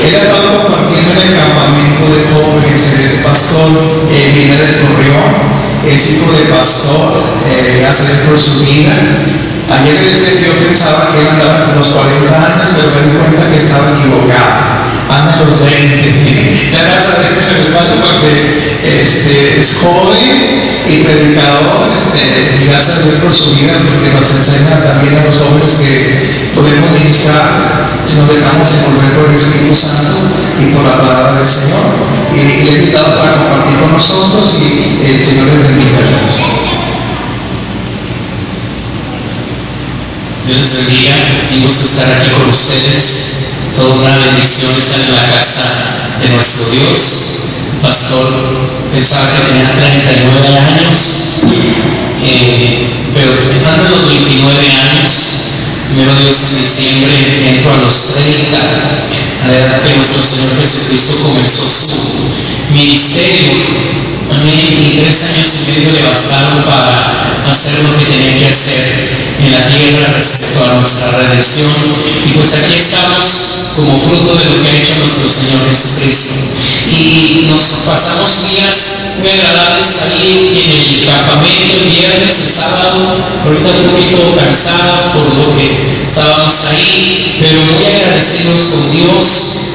Él ha estado compartiendo en el campamento de jóvenes. El pastor viene de Torreón, es hijo de pastor, hace Dios por su vida. Ayer le decía que yo pensaba que él andaba entre los 40 años, pero me di cuenta que estaba equivocado. Anda en los 20, ¿sí? La casa de mi hermano, porque es joven y predicador, y gracias a Dios por su vida, porque nos enseña también a los jóvenes que podemos ministrar si nos dejamos envolver por el Espíritu Santo y por la palabra del Señor. Y le he invitado para compartir con nosotros, y el Señor les bendiga, hermanos. Dios les bendiga, un gusto estar aquí con ustedes. Toda una bendición estar en la casa de nuestro Dios. Pastor pensaba que tenía 39 años, pero dejando los 29 años, primero Dios en diciembre entro a los 30, a la edad que nuestro Señor Jesucristo comenzó su ministerio. Y 3 años y medio le bastaron para hacer lo que tenía que hacer en la tierra respecto a nuestra redención. Y pues aquí estamos como fruto de lo que ha hecho nuestro Señor Jesucristo. Y nos pasamos días muy agradables ahí en el campamento, el viernes, el sábado, ahorita un poquito cansados por lo que estábamos ahí, pero muy agradecidos con Dios.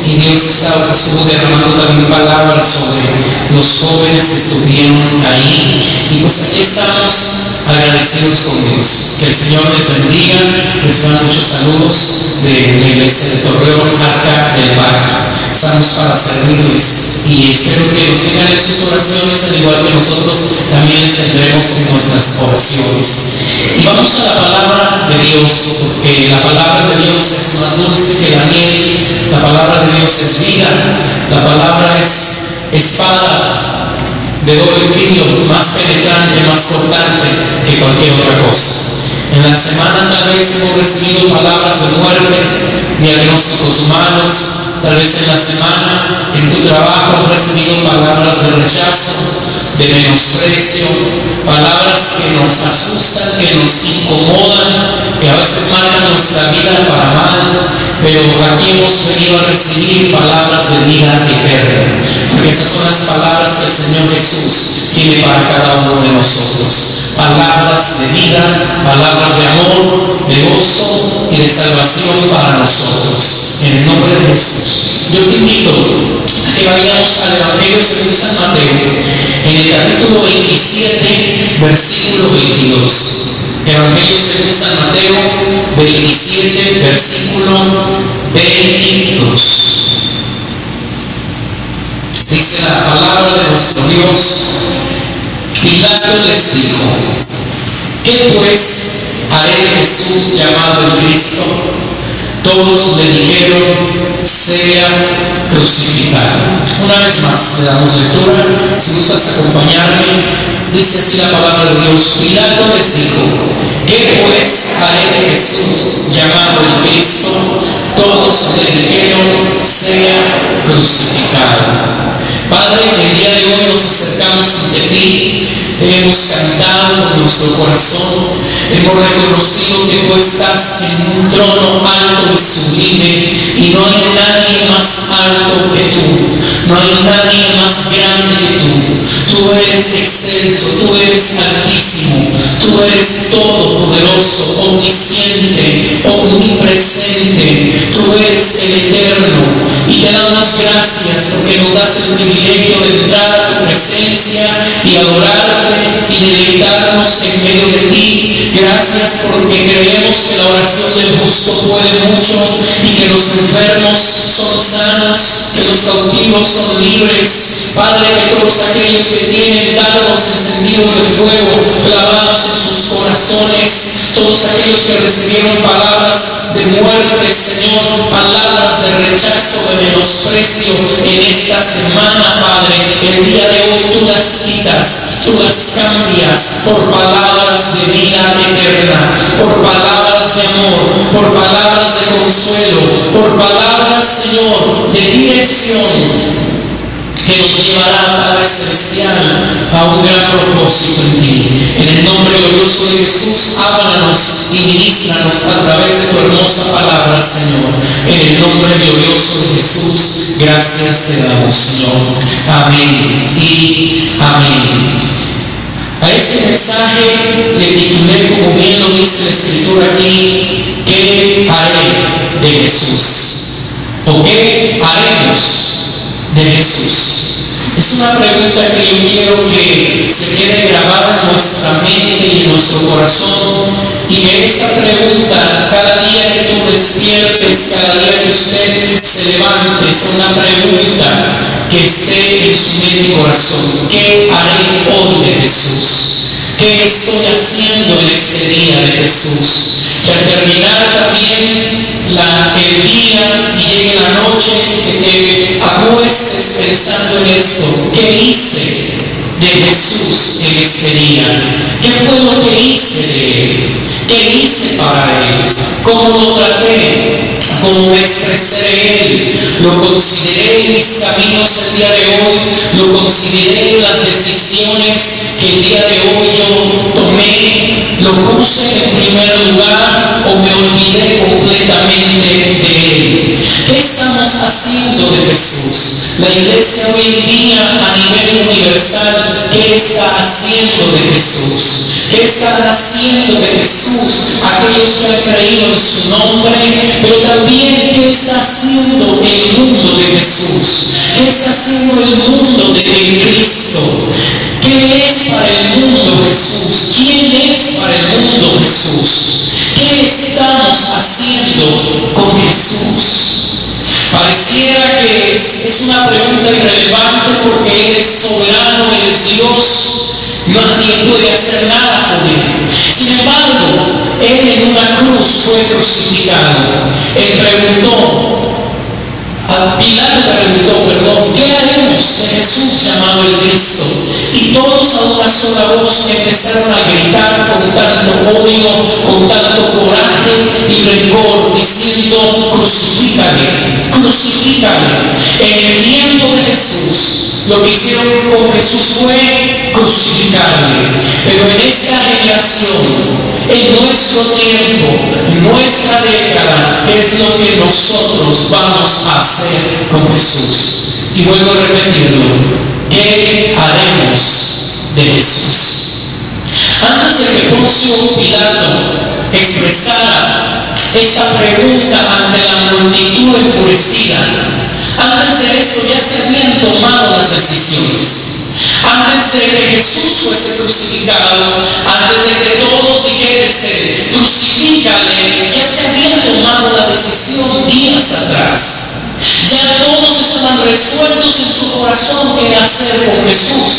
Y Dios estuvo derramando también palabras sobre los jóvenes que estuvieron ahí. Y pues aquí estamos agradecidos con Dios. Que el Señor les bendiga. Reciban muchos saludos de la iglesia de Torreón, Arca del Pacto. Estamos para servirles y espero que nos tengan en sus oraciones, al igual que nosotros también les tendremos en nuestras oraciones. Y vamos a la palabra de Dios, porque la palabra de Dios es más dulce que la miel. La palabra de Dios es vida. La palabra es espada de doble filo, más penetrante, más cortante que cualquier otra cosa. En la semana tal vez hemos recibido palabras de muerte, diagnósticos malos. Tal vez en la semana, en tu trabajo, has recibido palabras de rechazo, de menosprecio, palabras que nos asustan, que nos incomodan, que a veces marcan nuestra vida para mal. Pero aquí hemos venido a recibir palabras de vida eterna, porque esas son las palabras que el Señor Jesús tiene para cada uno de nosotros. Palabras de vida, palabras de amor, de gozo y de salvación para nosotros. En el nombre de Jesús, yo te invito a que vayamos al Evangelio según San Mateo, en el capítulo 27, versículo 22. Evangelio según San Mateo 27, versículo 22. Dice la palabra de nuestro Dios: Pilato les dijo: ¿qué pues haré de Jesús llamado el Cristo? Todos le dijeron: sea crucificado. Una vez más le damos lectura. Si gustas acompañarme, dice así la palabra de Dios: Pilato les dijo: ¿qué pues haré de Jesús llamado el Cristo? Todos le dijeron: sea crucificado. Padre, el día de hoy nos acercamos ante ti. Te hemos cantado con nuestro corazón, hemos reconocido que tú estás en un trono alto y sublime, y no hay nadie más alto que tú, no hay nadie más grande que tú. Tú eres excelso, tú eres altísimo, tú eres todopoderoso, omnisciente, omnipresente, tú eres el eterno, y te damos gracias porque nos das el privilegio de entrar a tu presencia y adorarte y deleitarnos en medio de ti. Gracias porque creemos que la oración del justo puede mucho, y que los enfermos son sanos, que los cautivos son libres. Padre, que todos aquellos que tienen dardos encendidos de fuego clavados en sus corazones, todos aquellos que recibieron palabras de muerte, Señor, palabras de rechazo, de menosprecio en esta semana, Padre, el día de hoy tú las quitas, tú las cambias por palabras de vida eterna, por palabras de amor, por palabras de consuelo, por palabras, Señor, de dirección, que nos llevará, Padre Celestial, a un gran propósito en ti. En el nombre glorioso de Jesús, háblanos y ministranos a través de tu hermosa palabra, Señor. En el nombre glorioso de gracias te damos, Señor. Amén y amén. A este mensaje le titulé, como bien lo dice la Escritura aquí, ¿qué haré de Jesús? ¿O qué haremos de Jesús? Es una pregunta que yo quiero que se quede grabada en nuestra mente y en nuestro corazón, y que esta pregunta, cada día que tú despiertes, cada día que usted se levante, sea una pregunta que esté en su mente y corazón. ¿Qué haré hoy de Jesús? ¿Qué estoy haciendo en este día de Jesús? Que al terminar también el día y llegue la noche, que te acuestes pensando en esto. ¿Qué hice de Jesús en este día? ¿Qué fue lo que hice de Él? ¿Qué hice para Él? ¿Cómo lo traté? ¿Cómo me expresé de Él? ¿Lo consideré en mis caminos el día de hoy? ¿Lo consideré en las decisiones que el día de hoy yo tomé? ¿Lo puse en primer lugar o me olvidé completamente de Él? ¿Qué estamos haciendo de Jesús? La iglesia hoy en día a nivel universal, ¿qué está haciendo de Jesús? ¿Qué están haciendo de Jesús aquellos que han creído en su nombre? Pero también, ¿qué está haciendo el mundo de Jesús? ¿Qué está haciendo el mundo de Cristo? ¿Qué es para el mundo Jesús? ¿Quién es para el mundo Jesús? ¿Qué estamos haciendo con Jesús? Pareciera que es una pregunta irrelevante porque Él es soberano, Él es Dios. Nadie puede hacer nada con Él. Sin embargo, Él en una cruz fue crucificado. Pilato preguntó, ¿qué haremos de Jesús llamado el Cristo? Y todos a una sola voz empezaron a gritar con tanto odio, con tanto coraje y rencor, diciendo: crucifícale, crucifícale. En el tiempo de Jesús, lo que hicieron con Jesús fue crucificarle. Pero en esta generación, en nuestro tiempo, en nuestra década, es lo que nosotros vamos a hacer con Jesús. Y vuelvo a repetirlo: ¿qué haremos de Jesús? Antes de que Poncio Pilato expresara esta pregunta ante la multitud enfurecida, antes de esto ya se habían tomado las decisiones. Antes de que Jesús fuese crucificado, antes de que todos dijesen: crucifícale, ya se habían tomado la decisión días atrás. Ya todos estaban resueltos en su corazón qué hacer con Jesús.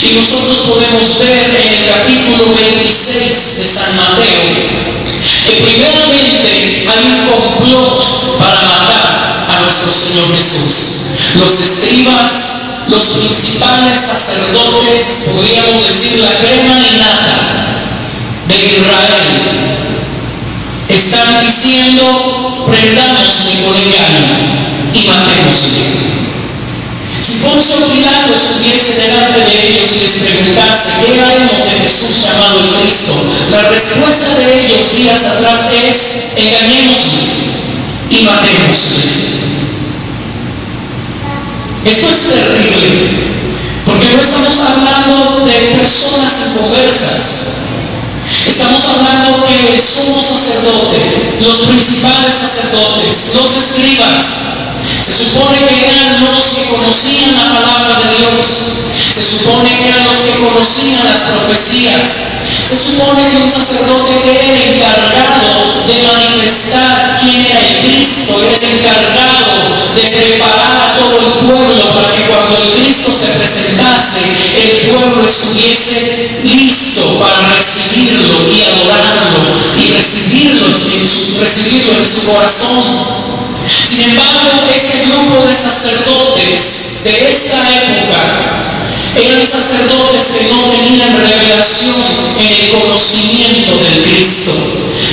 Y nosotros podemos ver en el capítulo 26 de San Mateo que primeramente hay un complot para matar a nuestro Señor Jesús. Los escribas, los principales sacerdotes, podríamos decir la crema y nata de Israel, están diciendo: prendámosle con engaño y matémosle. Si Poncio Pilato estuviese delante de ellos y les preguntase: ¿qué haremos de Jesús llamado el Cristo?, la respuesta de ellos días atrás es: engañémosle y matémosle. Esto es terrible, porque no estamos hablando de personas inconversas. Estamos hablando que somos sacerdotes, los principales sacerdotes, los escribas. Se supone que eran los que conocían la palabra de Dios. Se supone que eran los que conocían las profecías. Se supone que un sacerdote era el encargado de manifestar quién era el Cristo, era el encargado de preparar a todo el pueblo para que cuando el Cristo se presentase, el pueblo estuviese listo para recibirlo y adorarlo y recibirlo en su corazón. Sin embargo, este grupo de sacerdotes de esta época eran sacerdotes que no tenían revelación en el conocimiento del Cristo.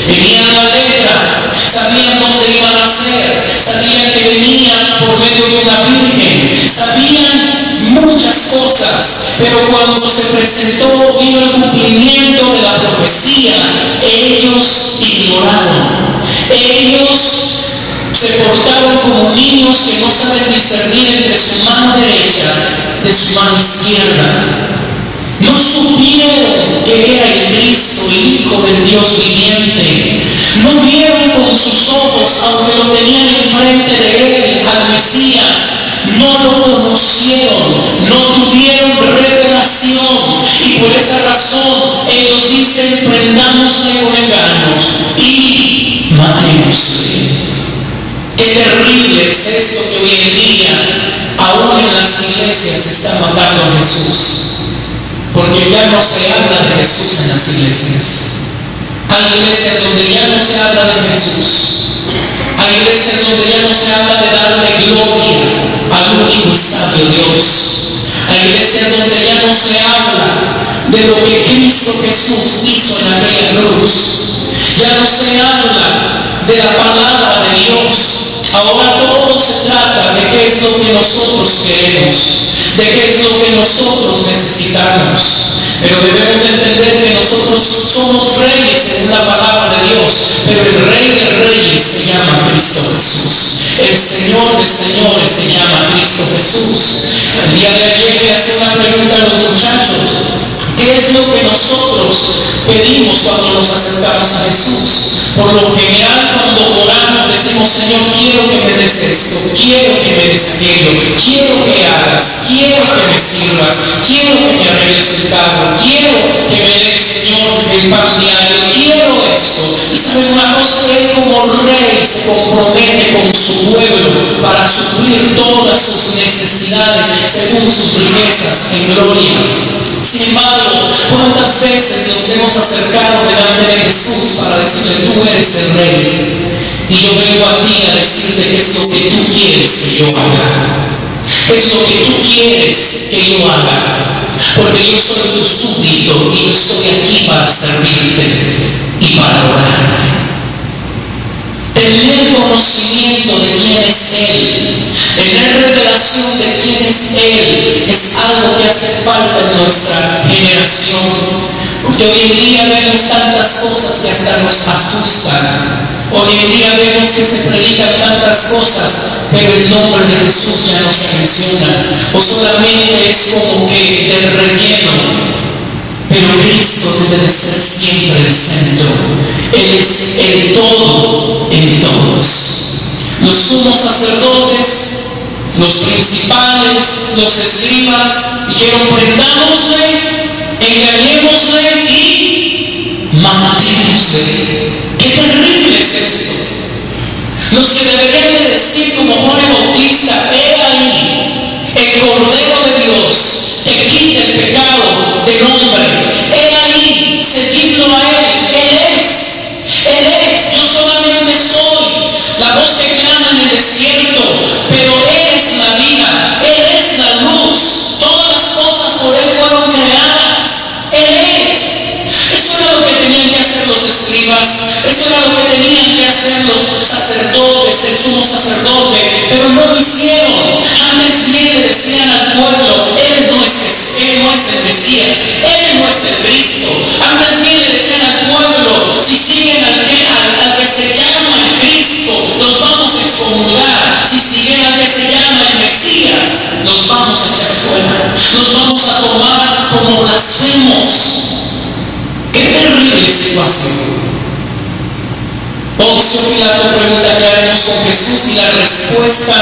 Tenían la letra, sabían dónde iban a ser, sabían que venían por medio de una virgen, sabían muchas cosas, pero cuando se presentó, vino el cumplimiento de la profecía, ellos ignoraron. Ellos se portaron como niños que no saben saben discernir entre su mano derecha de su mano izquierda. No supieron que era el Cristo, el Hijo del Dios viviente. No vieron con sus ojos, aunque lo tenían enfrente de él, al Mesías. No lo conocieron, no tuvieron revelación. Y por esa razón ellos dicen: prendámosle con engaños y matémosle. Qué terrible es esto que hoy en día, aún en las iglesias, se está matando a Jesús. Porque ya no se habla de Jesús en las iglesias. Hay iglesias donde ya no se habla de Jesús. Hay iglesias donde ya no se habla de darle gloria al único y sabio Dios. Hay iglesias donde ya no se habla de lo que Cristo Jesús hizo en aquella cruz. Ya no se habla de la palabra de Dios. Ahora todo se trata de qué es lo que nosotros queremos, de qué es lo que nosotros necesitamos. Pero debemos entender que nosotros somos reyes según la palabra de Dios, pero el Rey de Reyes se llama Cristo Jesús. El Señor de Señores se llama Cristo Jesús. El día de ayer le hacía una pregunta a los muchachos: ¿qué es lo que nosotros pedimos cuando nos acercamos a Jesús? Por lo general, cuando oramos decimos: Señor, quiero que me des esto, quiero que me des aquello, quiero que hagas, quiero que me sirvas, quiero que me arregles el carro, quiero que me des, Señor, el pan diario, quiero esto. Y saben una cosa, que Él como Rey se compromete con su pueblo para suplir todas sus necesidades según sus riquezas en gloria. Sin embargo, ¿cuántas veces nos hemos acercado delante de Jesús para decirle: tú eres el Rey, y yo vengo a ti a decirte qué es lo que tú quieres que yo haga? ¿Qué es lo que tú quieres que yo haga? Porque yo soy tu súbdito y yo estoy aquí para servirte y para adorarte. Tener conocimiento de quién es Él, tener revelación de quién es Él, es algo que hace falta en nuestra generación. Porque hoy en día vemos tantas cosas que hasta nos asustan. Hoy en día vemos que se predican tantas cosas, pero el nombre de Jesús ya no se menciona, o solamente es como que del relleno. Pero Cristo debe de ser siempre el centro. Él es el todo en todos. Los sumos sacerdotes, los principales, los escribas dijeron: prendámosle, engañémosle y matémosle. ¡Qué terrible es esto! Los que deberían de decir como Juan el Bautista: he ahí el Cordero de Dios que quita el pecado del hombre. He ahí, seguidlo a Él. Él es. Yo solamente soy la voz que clama en el desierto, pero Él es la vida, Él es la luz. Todas las cosas por Él fueron creadas. Él es. Eso era lo que tenían que hacer los escribas, eso era lo que tenían que hacer los sacerdotes, el sumo sacerdote, pero no lo hicieron. Antes bien le decían al pueblo: Él no es el Mesías, Él no es el Cristo. Antes bien le decían al pueblo: si siguen al que se llama el Cristo, los vamos a excomulgar. Si siguen al que se llama el Mesías, los vamos a echar fuera, los vamos a tomar como blasfemos. ¡Qué terrible situación! Poncio Pilato pregunta: ¿qué haremos con Jesús? Y la respuesta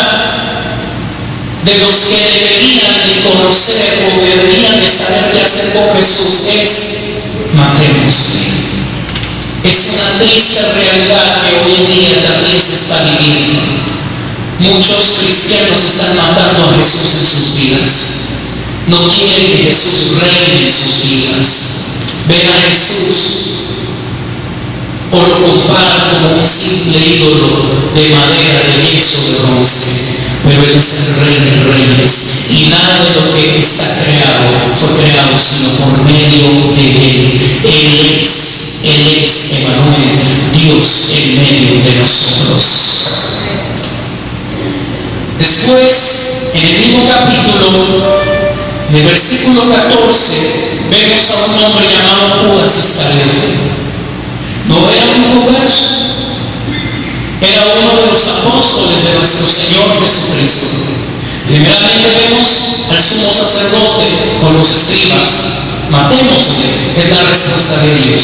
de los que deberían de conocer o deberían de saber qué hacer con Jesús es: matémosle. Es una triste realidad que hoy en día también se está viviendo. Muchos cristianos están matando a Jesús en sus vidas. No quieren que Jesús reine en sus vidas. Ven a Jesús o lo comparan como un simple ídolo de madera, de yeso, de bronce. Pero Él es el Rey de Reyes, y nada de lo que está creado fue creado sino por medio de Él. Él es Emmanuel, Dios en medio de nosotros. Después, en el mismo capítulo, en el versículo 14, vemos a un hombre llamado Judas Iscariote. No era un converso, era uno de los apóstoles de nuestro Señor Jesucristo. Cristo. Primeramente vemos al sumo sacerdote con los escribas. Matémosle, es la respuesta de Dios.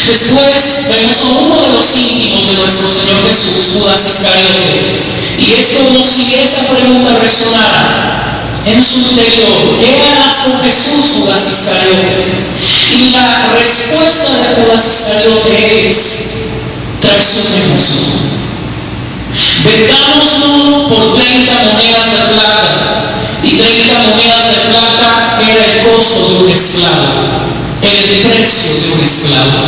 Después vemos a uno de los íntimos de nuestro Señor Jesús, Judas Iscariote, y es como si esa pregunta resonara en su interior: ¿qué harás con Jesús, Judas Iscariote? Y la respuesta de Judas Iscariote es: traicionémoslo. Vendámoslo por 30 monedas de plata. Y 30 monedas de plata era el costo de un esclavo, era el precio de un esclavo.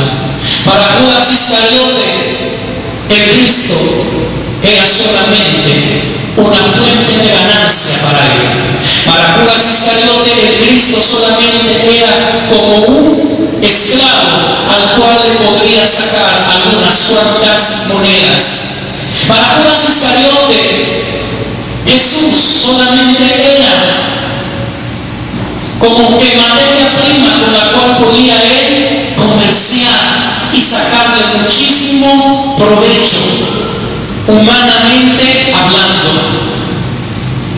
Para Judas Iscariote, el Cristo era solamente una fuente de ganancia para él. Para Judas Iscariote, el Cristo solamente era como un esclavo al cual le podría sacar algunas cuantas monedas. Para Judas Iscariote, Jesús solamente era como que materia prima con la cual podía él comerciar y sacarle muchísimo provecho, humanamente hablando.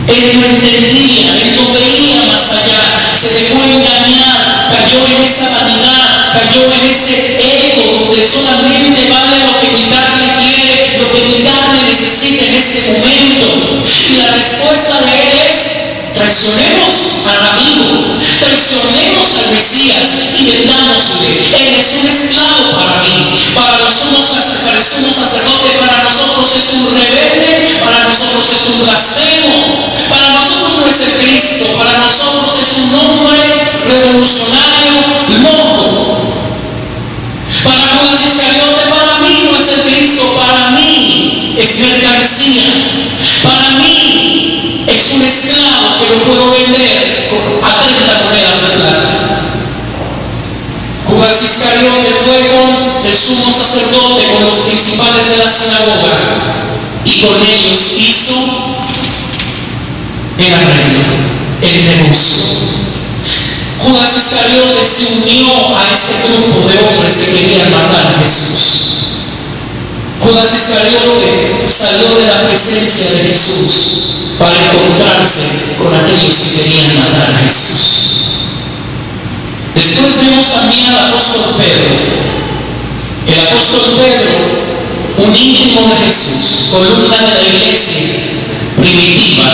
Él no entendía, él no veía más allá, se dejó engañar, cayó en esa vanidad, cayó en ese ego donde solamente vale lo que mi carne quiere, lo que mi carne necesita en este momento. Y la respuesta de él es: traicionemos al amigo, traicionemos al Mesías y vendámosle. Él es un esclavo para mí, para el sumo sacerdote, para nosotros es un rebelde, para nosotros es un blasfemo, para nosotros no es el Cristo, para nosotros es un hombre revolucionario loco. Para Judas Iscariote, para mí no es el Cristo, para mí es mercancía, para mí es un esclavo que lo puedo vender a 30 monedas de plata. Judas Iscariote fue con el sumo sacerdote, con los principales de la sinagoga, y con ellos hizo el arreglo, el negocio. Judas Iscariote se unió a ese grupo de hombres que querían matar a Jesús. Judas Iscariote salió de la presencia de Jesús para encontrarse con aquellos que querían matar a Jesús. Después vemos también al apóstol Pedro. El apóstol Pedro, un íntimo de Jesús, columna de la iglesia primitiva,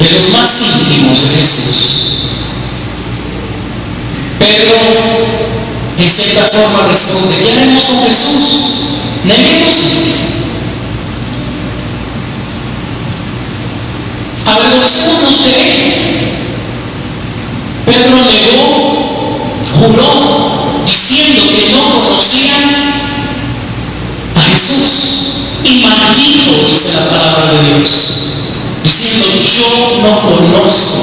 de los más íntimos de Jesús. Pedro, en cierta forma, responde: ¿qué haremos con Jesús? Neguémosle. Avergoncémonos de él. Pedro negó, juró, diciendo que no conocían a Jesús, y maldijo, dice la palabra de Dios, diciendo: yo no conozco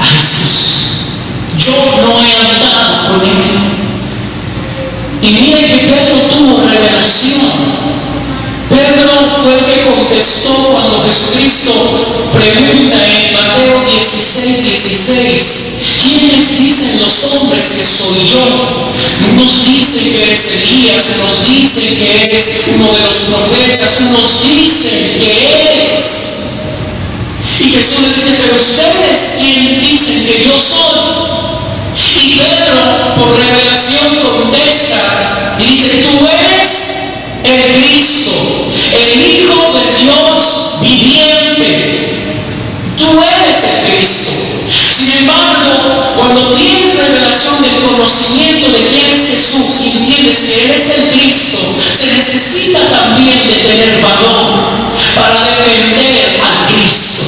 a Jesús, yo no he andado con él. Y mire que Pedro tuvo revelación. Pedro fue el que contestó cuando Jesucristo pregunta en Mateo 16:16: ¿quiénes dicen los hombres que soy yo? Unos dicen que eres Elías, unos dicen que eres uno de los profetas, unos dicen que eres. Y Jesús les dice: pero ustedes, ¿quién dicen que yo soy? Y Pedro, por revelación, contesta y dice: tú eres el Cristo, el Hijo del Dios viviente. Tú eres el Cristo. Sin embargo, cuando tienes revelación del conocimiento de quién es Jesús y entiendes que Él es el Cristo, se necesita también de tener valor para defender a Cristo.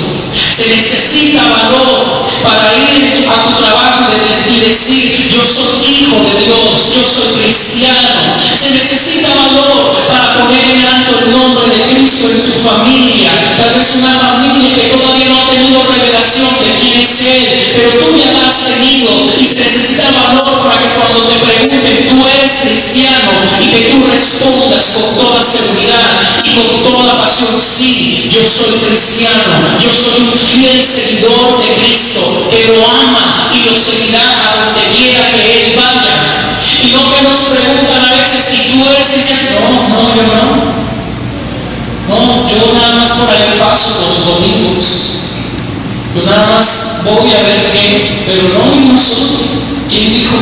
Se necesita valor para ir a tu trabajo y decir: yo soy hijo de Dios, yo soy cristiano. Se necesita valor para poner en alto el nombre de Cristo en tu familia. Tal vez una familia que todavía no ha tenido revelación de quién es Él, pero tú ya la has tenido, y se necesita valor para que cuando te pregunten: tú eres cristiano, y que tú respondas con toda seguridad y con toda pasión: sí, yo soy cristiano, yo soy un fiel seguidor de Cristo, que lo ama y lo seguirá a donde quiera que Él vaya. Y no que nos preguntan a veces: ¿y tú eres cristiano? No, yo no. No, yo nada más por ahí paso los domingos. Dios. Yo nada más voy a ver qué, pero no hay uno solo. ¿Quién dijo?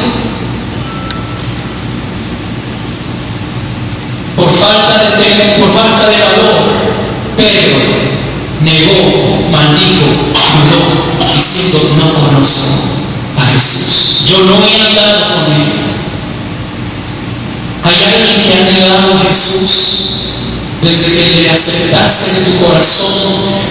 Por falta de valor, Pedro negó, maldijo, habló, diciendo: no conozco a Jesús. Yo no he andado con él. ¿Hay alguien que ha negado a Jesús desde que le aceptaste en tu corazón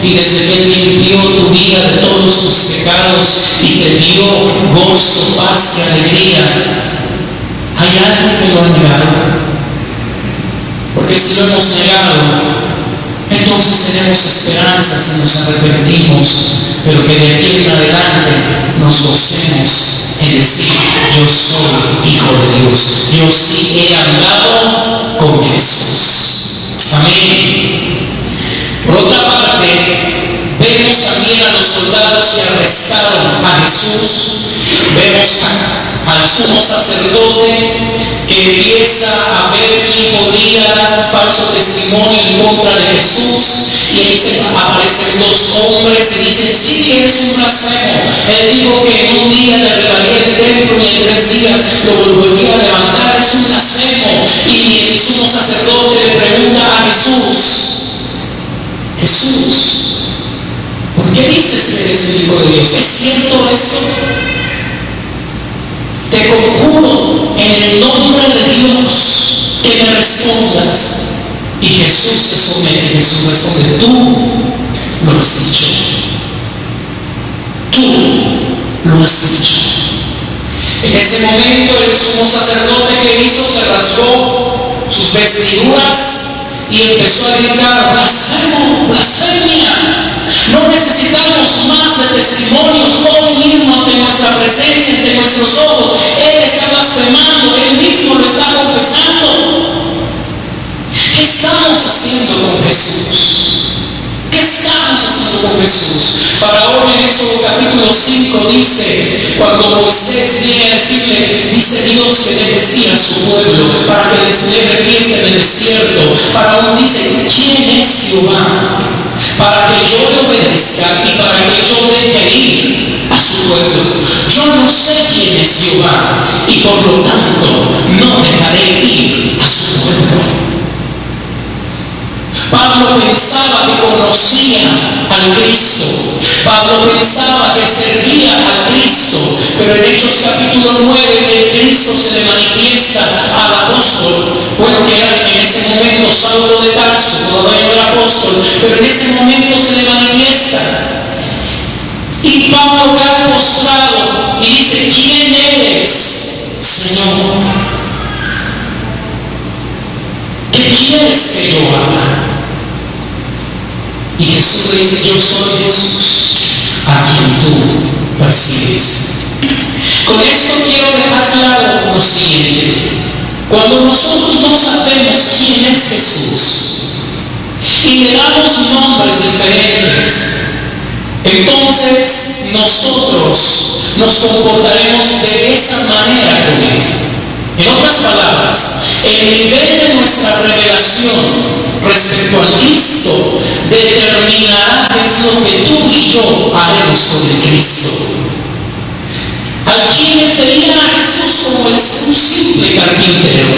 y desde que Él limpió tu vida de todos tus pecados y te dio gozo, paz y alegría? ¿Hay alguien que lo ha negado? Porque si lo hemos negado, entonces tenemos esperanza si nos arrepentimos, pero que de aquí en adelante nos gocemos en decir: yo soy hijo de Dios, yo sí he andado con Jesús. Amén. Por otra parte, vemos también a los soldados que arrestaron a Jesús. Vemos al sumo sacerdote que empieza a ver quién podría dar un falso testimonio en contra de Jesús, y ahí aparecen dos hombres y dicen: sí, eres un blasfemo. Él dijo que en un día derribaría el templo y en 3 días lo volvería a levantar. Es un blasfemo. Y el sumo sacerdote le pregunta a Jesús: Jesús, ¿por qué dices que eres el Hijo de Dios? ¿Es cierto esto? Te conjuro en el nombre de Dios que me respondas. Y Jesús se somete. Jesús responde: tú lo has dicho. Tú lo has dicho. En ese momento el sumo sacerdote, que hizo, se rasgó sus vestiduras y empezó a gritar: blasfemo, blasfemia. No necesitamos más de testimonios. Hoy mismo, ante nuestra presencia, ante nuestros ojos, Él está blasfemando, Él mismo lo está confesando. ¿Qué estamos haciendo con Jesús? ¿Qué estamos haciendo con Jesús? Faraón en Éxodo capítulo 5 dice, cuando Moisés viene a decirle, dice Dios que dejes ir a su pueblo para que les celebre fiesta en el desierto. Faraón dice: ¿quién es Jehová para que yo le obedezca y para que yo deje ir a su pueblo? Yo no sé quién es Jehová y por lo tanto no dejaré ir a su pueblo. Pablo pensaba que conocía al Cristo. Pablo pensaba que servía al Cristo. Pero en Hechos capítulo 9, el Cristo se le manifiesta al apóstol. Bueno, que era en ese momento Saulo de Tarso, todavía no era apóstol, pero en ese momento se le manifiesta. Y Pablo cae postrado y dice: ¿quién eres, Señor? ¿Qué quieres que yo haga? Y Jesús le dice: yo soy Jesús, a quien tú persigues. Con esto quiero dejar claro lo siguiente: cuando nosotros no sabemos quién es Jesús y le damos nombres diferentes, entonces nosotros nos comportaremos de esa manera con Él. En otras palabras, el nivel de nuestra revelación respecto al Cristo determinará qué es lo que tú y yo haremos con el Cristo. Hay quienes veían a Jesús como un simple carpintero.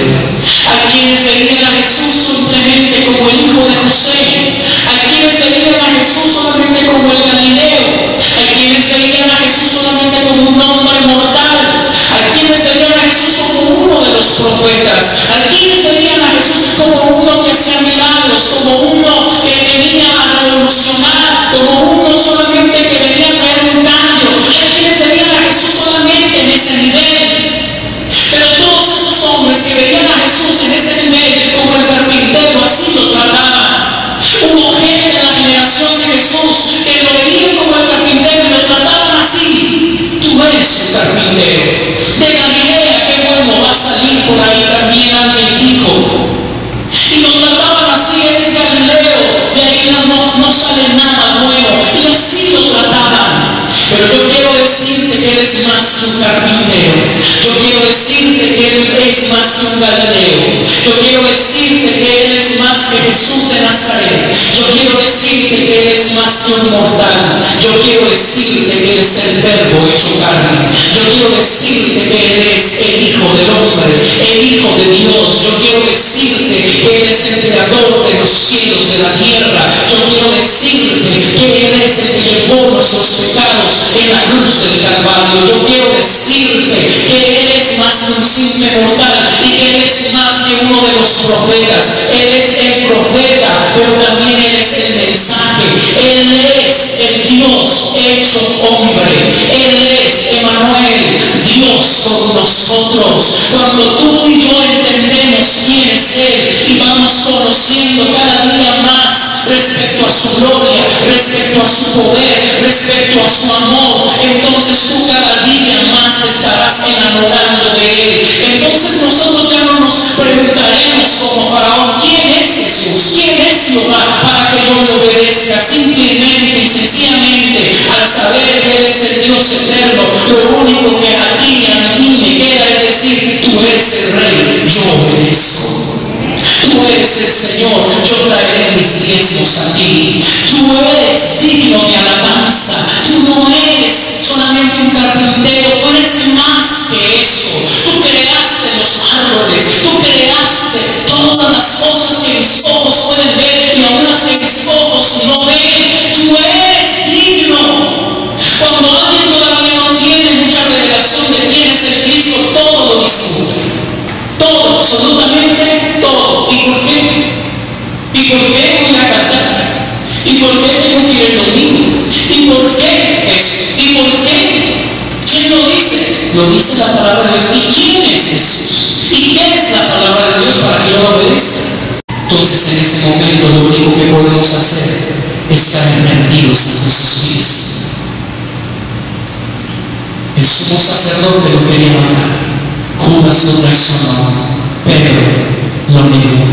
Hay quienes veían a Jesús simplemente como el hijo de José. Hay quienes veían a Jesús solamente como el Galileo. Hay quienes veían a Jesús solamente como un hombre mortal. Hay quienes veían a Jesús como uno de los profetas. Hay quienes veían a Jesús como uno que hacía milagros, como uno que venía a revolucionar, como uno solamente que venía a traer un cambio. Hay quienes veían a Jesús solamente en ese nivel. Pero todos esos hombres que veían a Jesús en ese nivel como el carpintero, así lo trataban. Hubo gente en la generación de Jesús que lo veían como el carpintero y lo trataban así: tú eres un carpintero de Galilea, qué bueno, va a salir por ahí también, alguien dijo. Y lo trataban así: eres Galileo, de ahí no sale nada bueno. Y así lo trataban. Pero yo quiero decirte que eres más que un carpintero. Yo quiero decirte que Él es más que un Galileo. Yo quiero decirte que Él es más que Jesús de Nazaret. Yo quiero decirte que Él es más que un mortal. Yo quiero decirte que Él es el Verbo hecho carne. Yo quiero decirte que Él es el Hijo del Hombre, el Hijo de Dios. Yo quiero decirte que Él es el creador de los cielos, de la tierra. Yo quiero decirte que Él es el que llevó nuestros pecados en la cruz del Calvario. Yo quiero decirte que Él es más que un simple mortal y que Él es más que uno de los profetas. Él es el profeta, pero también Él es el mensaje. Él es el Dios hecho hombre. Él es Emmanuel, Dios con nosotros. Cuando tú y yo entendemos quién es Él y vamos conociendo cada día más respecto a su gloria, respecto a su poder, respecto a su amor, entonces tú cada día más te estarás enamorando de Él. Entonces nosotros ya no nos preguntaremos como Faraón, ¿quién es Jesús? ¿Quién es Jehová para que yo le obedezca? Simplemente y sencillamente al saber que Él es el Dios eterno, lo único que a ti y a mí me queda es decir, tú eres el Rey, yo obedezco. Tú eres el Señor, yo traeré mis diezmos a ti. Tú eres digno de alabanza. Tú no eres solamente un carpintero, tú eres más que eso. Tú creaste los árboles, tú creaste todas las cosas que mis ojos pueden ver y aún las que mis ojos no ven. Tú eres digno. Cuando alguien todavía no tiene mucha revelación de quién es el Cristo, todo lo discute. Todo, absolutamente todo. ¿Y por qué? ¿Y por qué voy a cantar? ¿Y por qué tengo que ir el domingo? ¿Y por qué eso? ¿Y por qué? ¿Quién lo dice? Lo dice la palabra de Dios. ¿Y quién es Jesús? ¿Y quién es la palabra de Dios para que yo lo obedezca? Entonces en ese momento lo único que podemos hacer es caer rendidos ante sus pies. El sumo sacerdote lo quería matar. Judas lo traicionó, Pedro lo negó.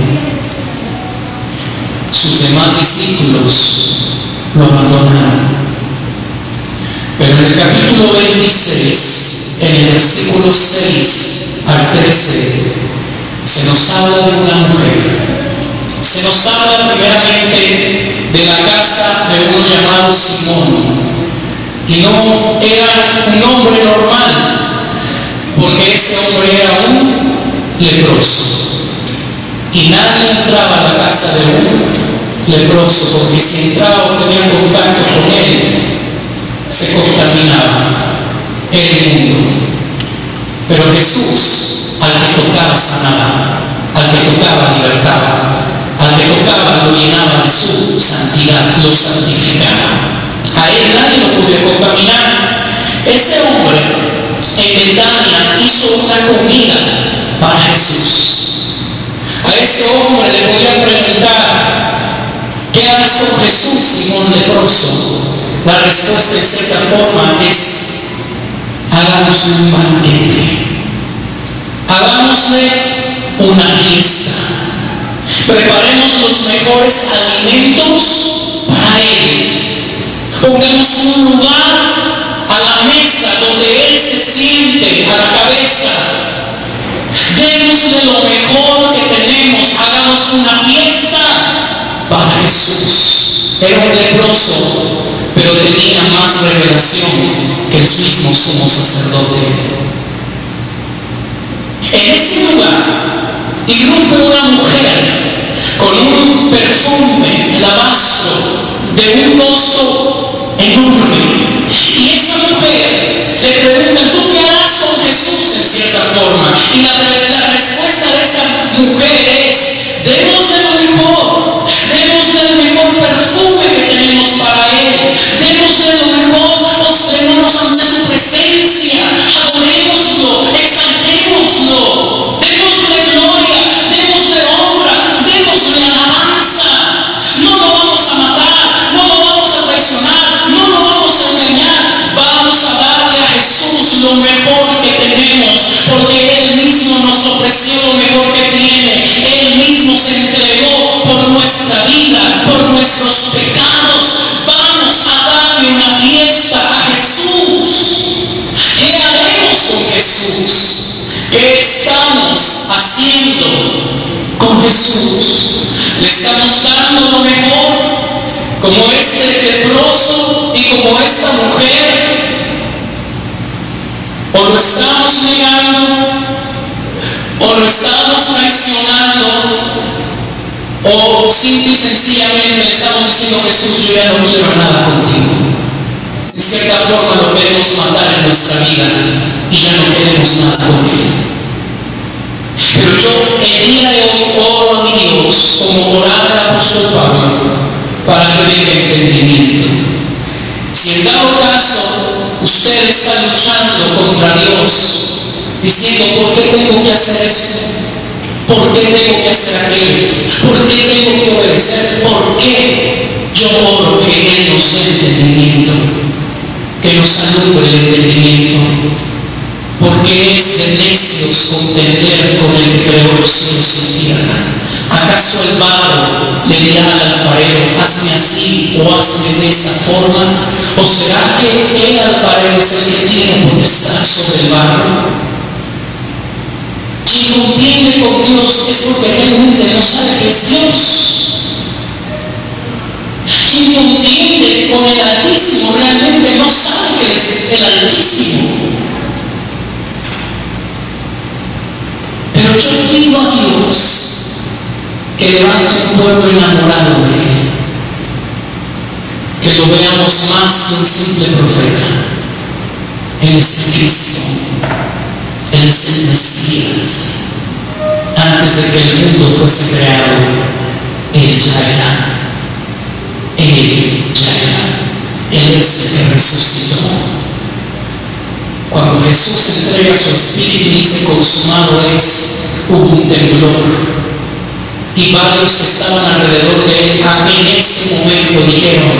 Sus demás discípulos lo abandonaron. Pero en el capítulo 26, en el versículo 6 al 13, se nos habla de una mujer. Se nos habla primeramente de la casa de uno llamado Simón. Y no era un hombre normal, porque ese hombre era un leproso. Y nadie entraba a la casa de un leproso, porque si entraba o tenía contacto con él, se contaminaba el mundo. Pero Jesús, al que tocaba, sanaba, al que tocaba, libertaba, al que tocaba, lo llenaba de su santidad, lo santificaba. A él nadie lo podía contaminar. Ese hombre en Betania hizo una comida para Jesús. A ese hombre le podían preguntar, ¿qué harás con Jesús, Simón leproso? La respuesta en cierta forma es, hagámosle un banquete, hagámosle una fiesta, preparemos los mejores alimentos para Él, pongamos un lugar a la mesa donde Él se siente a la cabeza, démosle lo mejor que tenemos, hagamos una fiesta para Jesús. Era un leproso, pero tenía más revelación que el mismo sumo sacerdote. En ese lugar irrumpe una mujer con un perfume, el alabastro, de un costo enorme. Y esa mujer le pregunta, ¿tú qué harás con Jesús? En cierta forma. Y la respuesta de esa mujer es, démosle lo mejor, démosle el mejor perfume que tenemos para Él, démosle lo mejor, postrémonos ante su presencia, adorémoslo, exaltémoslo, démosle gloria, démosle honra, démosle alabanza. No lo vamos a matar, no lo vamos a traicionar, no lo vamos a engañar, vamos a darle a Jesús lo mejor que tenemos, porque Él mismo nos ofreció lo mejor que tiene. Él mismo se entregó por nuestra vida, por nuestros pecados. Vamos a darle una fiesta a Jesús. ¿Qué haremos con Jesús? ¿Qué estamos haciendo con Jesús? como este leproso y como esta mujer, o lo estamos negando, o lo estamos traicionando, o simple y sencillamente le estamos diciendo: Jesús, yo ya no quiero nada contigo. En cierta forma lo queremos matar en nuestra vida y ya no queremos nada con Él. Pero yo el día de hoy oro a mi Dios, como oraba el apóstol Pablo, para que venga entendimiento. Si en dado caso usted está luchando contra Dios, diciendo: ¿por qué tengo que hacer esto? ¿Por qué tengo que hacer aquello? ¿Por qué tengo que obedecer? ¿Por qué? Yo oro que Él nos dé entendimiento, que nos alumbre el entendimiento, porque es de necios contender con el que creó los cielos y tierra. ¿Acaso el barro le dirá al alfarero: hazme así o hazme de esa forma? ¿O será que el alfarero es el que tiene potestad sobre el barro? Quien contiende con Dios es porque realmente no sabe que es Dios. Quien contiende con el Altísimo realmente no sabe que es el Altísimo. Pero yo pido a Dios que levante un pueblo enamorado de Él, que lo veamos más que un simple profeta. Él es Cristo, Él es el Mesías. Antes de que el mundo fuese creado, Él ya era. Él ya era. Él es el que resucitó. Cuando Jesús entrega su espíritu y dice: consumado es, hubo un temblor. Y varios que estaban alrededor de Él en ese momento dijeron: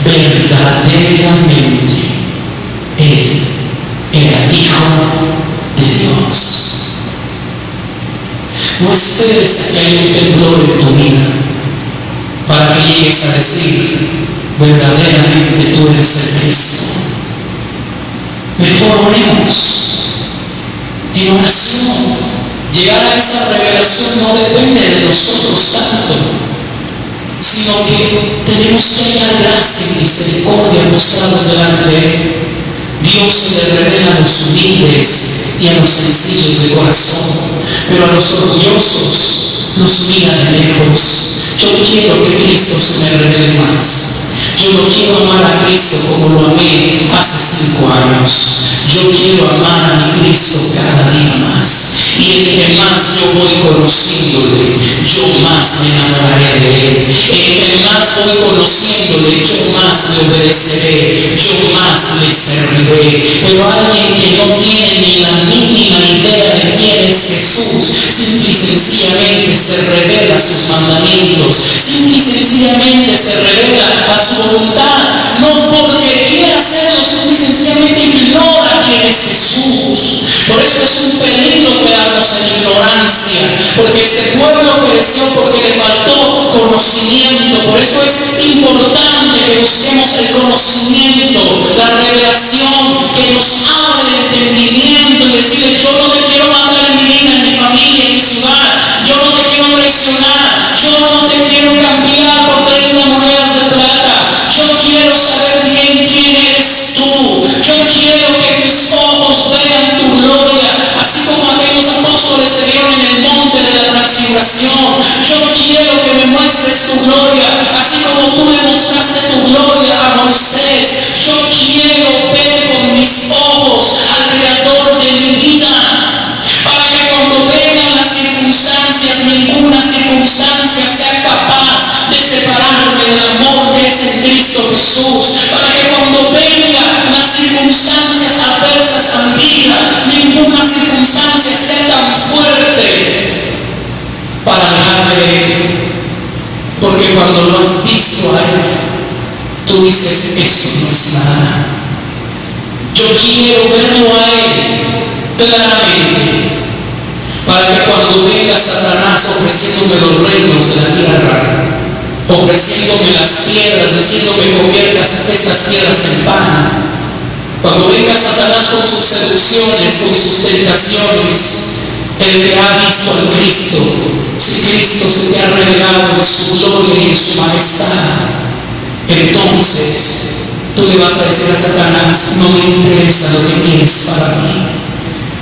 verdaderamente Él era Hijo de Dios. No esperes a que haya un temblor en tu vida para que llegues a decir: verdaderamente tú eres el Cristo. Mejor oremos en oración. Llegar a esa revelación no depende de nosotros tanto, sino que tenemos que hallar gracia y misericordia postrados delante de Él. Dios se le revela a los humildes y a los sencillos de corazón, pero a los orgullosos los mira de lejos. Yo quiero que Cristo se me revele más. Yo no quiero amar a Cristo como lo amé hace 5 años. Yo quiero amar a mi Cristo cada día más. Y entre más yo voy conociéndole, yo más me enamoraré de Él. Entre más voy conociéndole, yo más le obedeceré, yo más le serviré. Pero alguien que no tiene ni la mínima idea de quién es Jesús, simple y sencillamente se revela a sus mandamientos, simple y sencillamente se revela a su voluntad, no porque quiera hacerlo, simple y sencillamente ignora quién es Jesús. Por eso es un peligro quedarnos en ignorancia, porque este pueblo pereció porque le faltó conocimiento. Por eso es importante que busquemos el conocimiento, la revelación, que nos abra el entendimiento y decirle: yo no te quiero matar en mi vida, en mi familia, en mi ciudad, yo no te quiero traicionar, yo no te quiero cambiar por 30 monedas de plata, yo quiero saber bien quién eres tú, yo quiero que mis ojos vean tu gloria, así como aquellos apóstoles te vieron en el monte de la transfiguración. Yo quiero que me muestres tu gloria, así como tú le mostraste tu gloria a Moisés. Yo quiero ver con mis ojos al Creador de mi vida, para que cuando vengan las circunstancias, ninguna circunstancia sea capaz de separarme del amor que es en Cristo Jesús, para que cuando vengan las circunstancias adversas a mi vida, ninguna circunstancia sea tan fuerte para dejarme de Él. Porque cuando lo has visto a Él, tú dices: esto no es nada. Yo quiero verlo a Él claramente, para que cuando venga Satanás ofreciéndome los reinos de la tierra, ofreciéndome las piedras, diciéndome: conviertas estas piedras en pan. Cuando venga Satanás con sus seducciones, con sus tentaciones, el que ha visto al Cristo, si Cristo se te ha revelado en su gloria y en su majestad, entonces tú le vas a decir a Satanás: no me interesa lo que tienes para mí,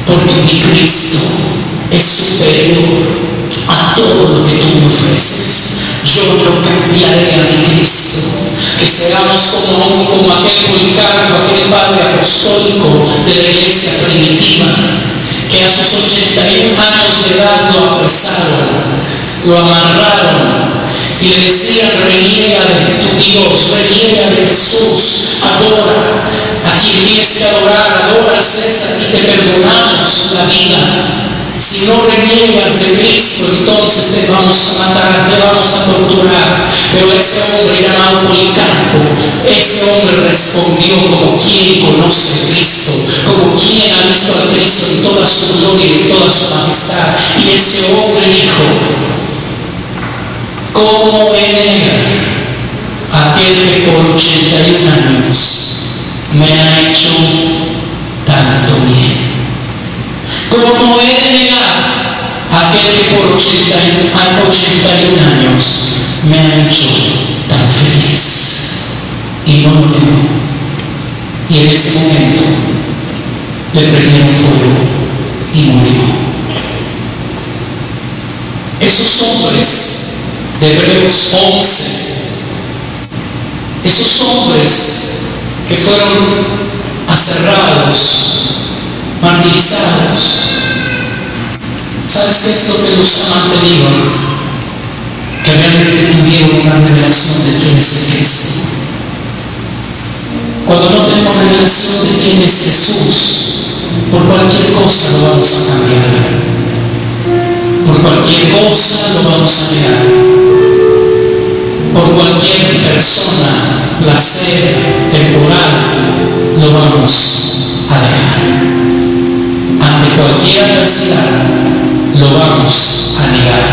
porque mi Cristo es superior a todo lo que tú me ofreces. Yo lo cambiaré a mi Cristo. Que seamos como aquel Policarpo, aquel padre apostólico de la iglesia primitiva, que a sus 81 años de edad lo apresaron, lo amarraron y le decían: reniega de tu Dios, reniega de Jesús, adora a quien tienes que adorar, adora a César y te perdonamos la vida. Si no reniegas de Cristo, entonces te vamos a matar, te vamos a torturar. Pero ese hombre llamado Policarpo, ese hombre respondió como quien conoce a Cristo, como quien ha visto a Cristo en toda su gloria y en toda su majestad. Y ese hombre dijo: ¿cómo he de negar a aquel que por 81 años me ha hecho tanto bien? ¿Cómo he de negar a aquel que por 81 años me ha hecho tan feliz? Y no lo negó. Y en ese momento le prendieron fuego y murió. Esos hombres de Hebreos 11, esos hombres que fueron aserrados, martirizados, ¿sabes qué es lo que los ha mantenido? Que realmente tuvieron una revelación de quién es Cristo. Cuando no tenemos revelación de quién es Jesús, por cualquier cosa lo vamos a cambiar, por cualquier cosa lo vamos a negar, por cualquier persona, placer temporal lo vamos a dejar. Ante cualquier adversidad lo vamos a negar.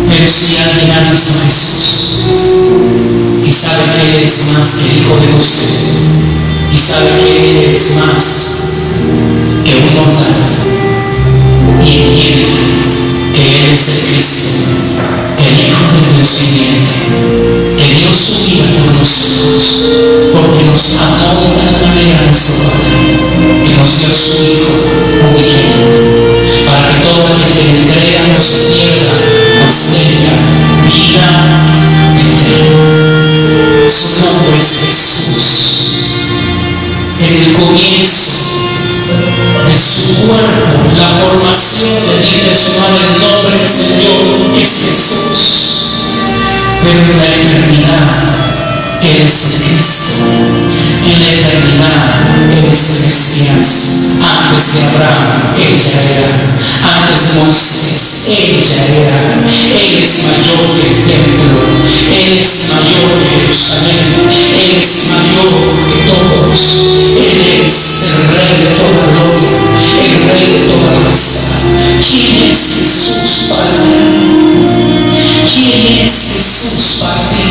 Pero si alguien ha visto a Jesús y sabe que Él es más que el Hijo de José, y sabe que Él es más que un mortal, y entiende que Él es el Cristo, el Hijo del Dios viviente, que dio su vida por nosotros, porque nos amó de tal manera a nuestro Padre, que nos dio su Hijo unigénito, para que todo aquel que le entrega no se pierda, mas tenga vida eterna. Su nombre es Jesús. En el comienzo de su cuerpo, la formación del vientre de su madre, el nombre que se dio es Jesús. Pero en la eternidad Él es el Cristo. En la eternidad Él es el Mesías. Antes de Abraham Él ya era. Antes de Moisés Él ya era. Él es mayor que el templo. Él es mayor que Jerusalén. Él es mayor que todos. Él es el Rey de toda gloria, el Rey de toda majestad. ¿Quién es Jesús para ti? ¿Quién es Jesús para ti?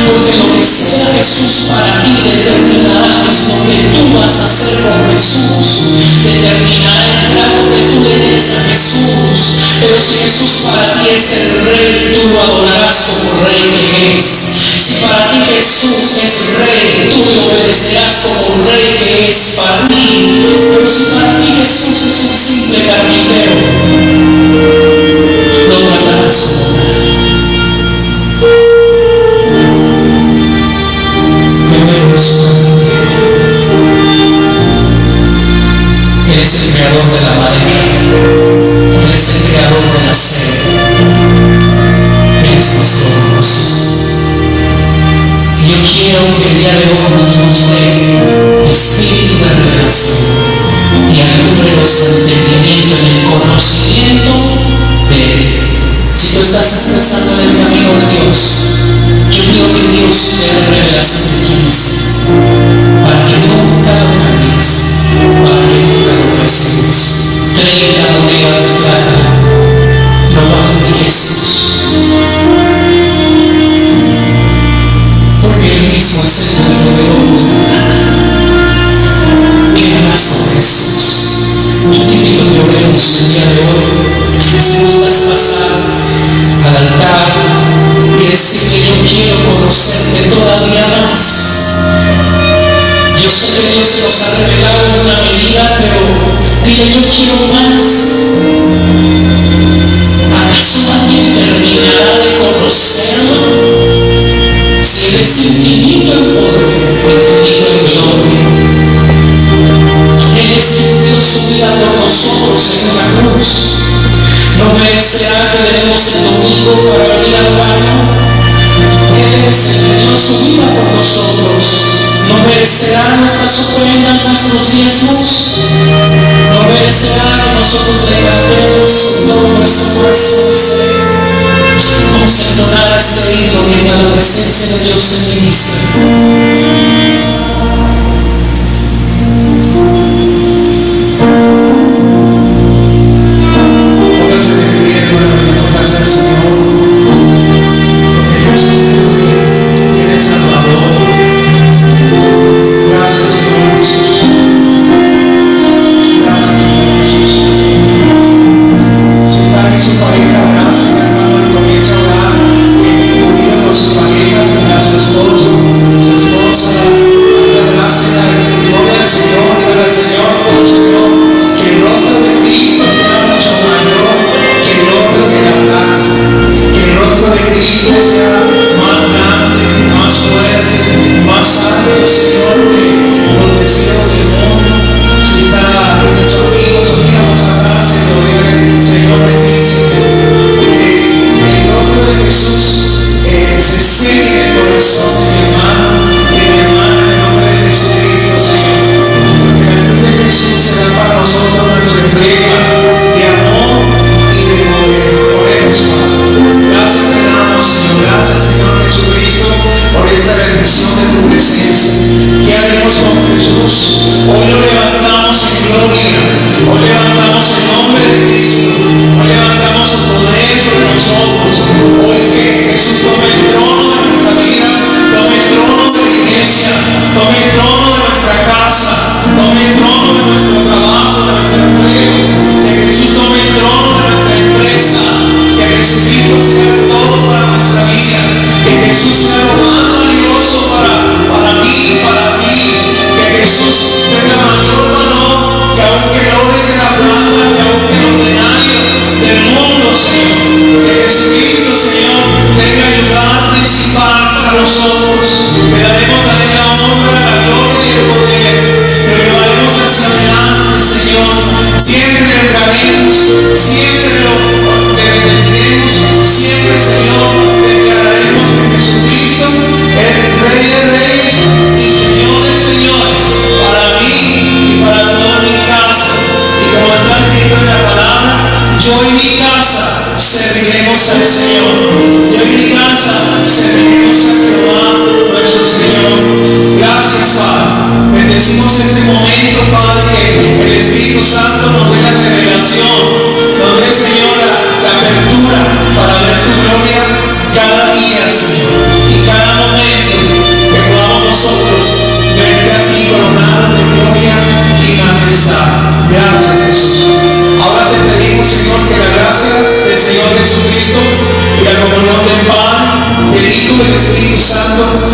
Porque lo que sea Jesús para ti determinará qué es lo que tú vas a hacer con Jesús, determinará el trato que tú le des a Jesús. Pero si Jesús para ti es el Rey, tú lo adorarás como Rey que es. Si para ti Jesús es Rey, tú le obedecerás como Rey que es para ti. Pero si para ti Jesús es un simple carpintero, lo tratarás como tal. Pero Él es un carpintero. Él es el creador de la madera. Él es el creador del acero. Él es nuestro Dios. Yo quiero que el día de hoy nos dé espíritu de revelación y alumbre nuestro entendimiento en el conocimiento de Él. Si tú estás estresando en el camino de Dios, yo pido que Dios te dé revelación de quién es, para que nunca lo cambies, para que nunca lo presiones. 30 monedas de plata no valen de Jesús. Él mismo es el dueño del oro y de la plata. ¿Qué harás con Jesús? Yo te invito a que oremos el día de hoy. Si gustas pasar al altar y Yo sé que Dios se nos ha revelado en una medida, pero dile, yo quiero más. ¿Acaso alguien terminará de conocerlo? Si Él es infinito en poder, infinito en gloria. Él es quien dio su vida por nosotros en una cruz. ¿No merecerá que le demos el domingo para venir al baño? Él es el que dio su vida por nosotros. ¿No merecerá nuestras ofrendas, nuestros diezmos? ¿No merecerá que nosotros le cantemos con todo nuestro corazón y ser? Vamos a entonar este himno mientras la presencia de Dios se ministra.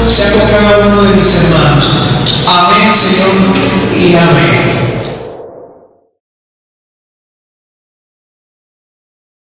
Sea con cada uno de mis hermanos. Amén, Señor, y amén.